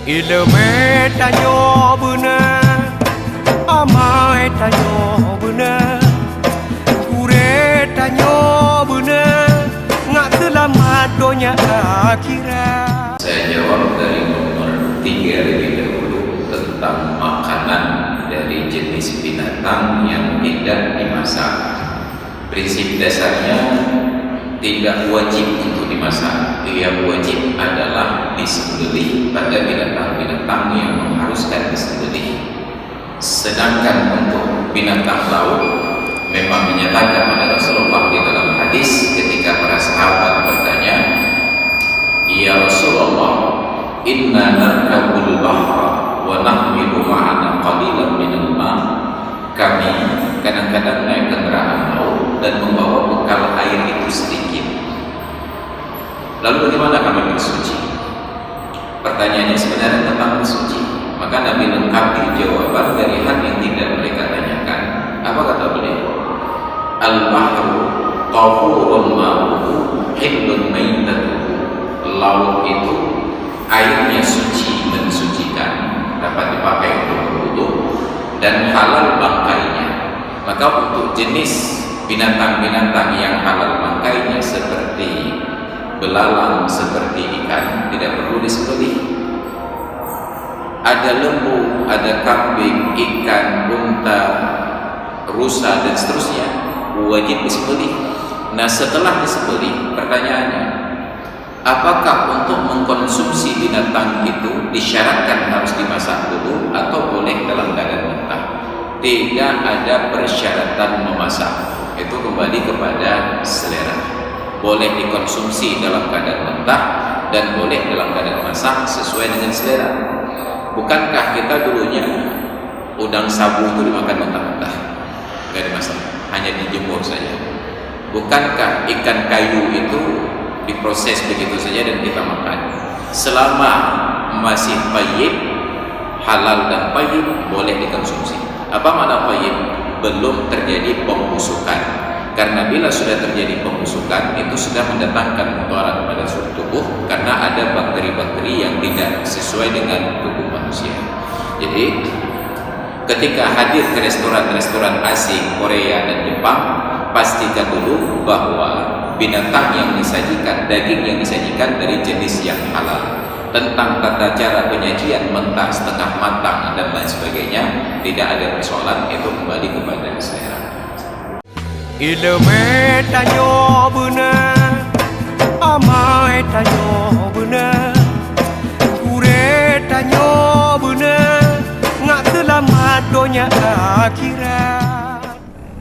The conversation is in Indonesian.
Ilmu tanyo benar, amai tanyo benar, kure tanyo benar, ngak selamat dunia akhirat. Saya jawab dari nomor 3 lebih dahulu tentang makanan dari jenis binatang yang tidak dimasak. Prinsip dasarnya tidak wajib untuk dimasak. Yang wajib adalah disembelih pada binatang-binatang yang mengharuskan disembelih. Sedangkan untuk binatang laut memang dinyatakan oleh Rasulullah di dalam hadis ketika para sahabat bertanya, "Ya Rasulullah, inna narkabul bahra wa nahmilu ma'ana qalilan minal ma'." Kami kadang-kadang naik kendaraan laut dan membawa bekal air itu sedikit. Lalu bagaimana kami bersuci? Pertanyaannya sebenarnya tentang bersuci. Maka Nabi lengkapi jawaban dari hal yang tidak mereka tanyakan. Apa kata beliau? Al-bahru tahurun ma'uhu hillun maitatuhu. Laut itu airnya suci dan disucikan, dapat dipakai untuk berwudu dan halal bangkainya. Maka untuk jenis binatang-binatang yang halal bangkainya seperti belalang, seperti ikan, tidak perlu disembelih. Ada lembu, ada kambing, ikan, unta, rusa dan seterusnya wajib disembelih. Nah, setelah disembelih, pertanyaannya, apakah untuk mengkonsumsi binatang itu disyaratkan harus dimasak dulu atau boleh dalam keadaan mentah? Tidak ada persyaratan memasak. Itu kembali kepada selera. Boleh dikonsumsi dalam keadaan mentah dan boleh dalam keadaan masak sesuai dengan selera. Bukankah kita dulunya udang sabu itu dimakan mentah-mentah, nggak dimasak, hanya dijemur saja? Bukankah ikan kayu itu diproses begitu saja dan kita makan? Selama masih thayyib, halal dan thayyib, boleh dikonsumsi. Apa makna thayyib? Belum terjadi pembusukan. Karena bila sudah terjadi pembusukan, itu sudah mendatangkan mudarat pada seluruh tubuh, karena ada bakteri-bakteri yang tidak sesuai dengan tubuh manusia. Jadi ketika hadir ke restoran-restoran asing, Korea dan Jepang, pastikan dulu bahwa binatang yang disajikan, daging yang disajikan dari jenis yang halal. Tentang tata cara penyajian mentah, setengah matang dan lain sebagainya, tidak ada persoalan, itu kembali kepada selera. Ilmu tanyo benar, amai tanyo benar, kure tanyo benar, ngak selamat dunia akhirat.